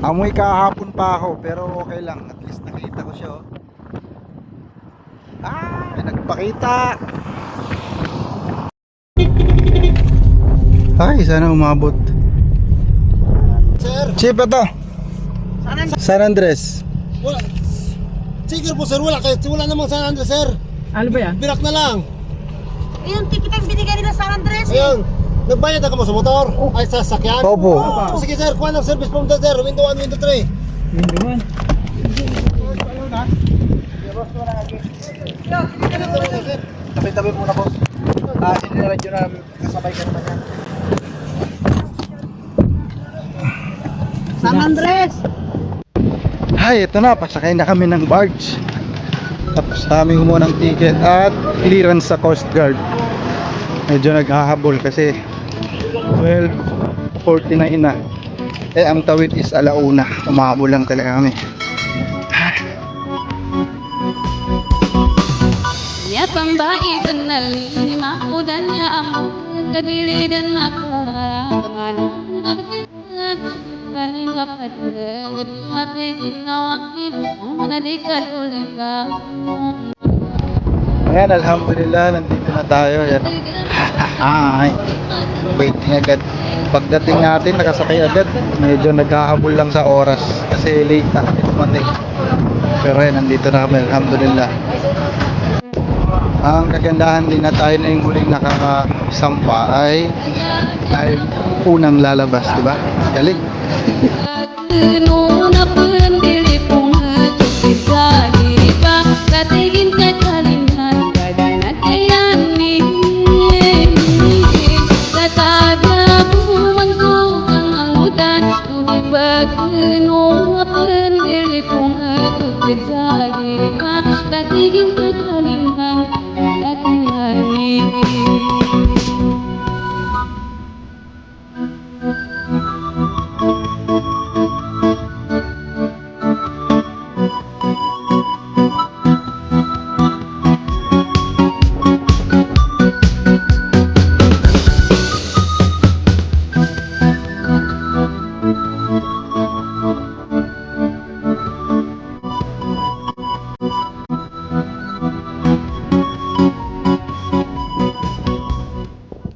Amoy kahapon pa ako, pero okay lang. At least nakita ko siya, oh. Ah, nagpakita. Ay, sana umabot. Sir, Chip, ito. San Andres. wala. Sige po sir, wala kayo. Wala namang San Andres sir. Ano ba yan? Birak na lang. Yung ticket ang binigay nila sa Andres. Ayun. Nagbayad na ka mo sa motor? Ay, sa sasakyan? Opo. Sige sir, kuha ng service from the sir. Window 1, window 3. Hindi man. Tabi-tabi muna, boss. Siniradyo na kasabay ka naman yan. San Andres. Ay, ito na. Pasakay na kami ng barge. Tapos kami kumuha ng ticket at clearance sa Coast Guard. Medyo naghahabol kasi 12:49 na. Eh, ang tawid is 1:00. Umahabol lang talaga kami. Ya pambae kanali makudan ya amo kadili dan makaman kaling kapat mati ngawakin manadikal uliga. Ayan, alhamdulillah, nandito na tayo. Ayan. Ay, waiting agad. Pagdating natin, nakasakay agad. Medyo naghahabol lang sa oras kasi late na. It's Monday. Pero ayan, nandito na kami, alhamdulillah. Ang kagandahan din na tayo na yung huling nakakasampa ay unang lalabas, di ba? Galing. Nuna pendili punga tukisagi pa katigin katalingan kadana kayani kataga bumantu kang angutan tubag nuna pendili punga tukisagi pa katigin katalingan kadayani.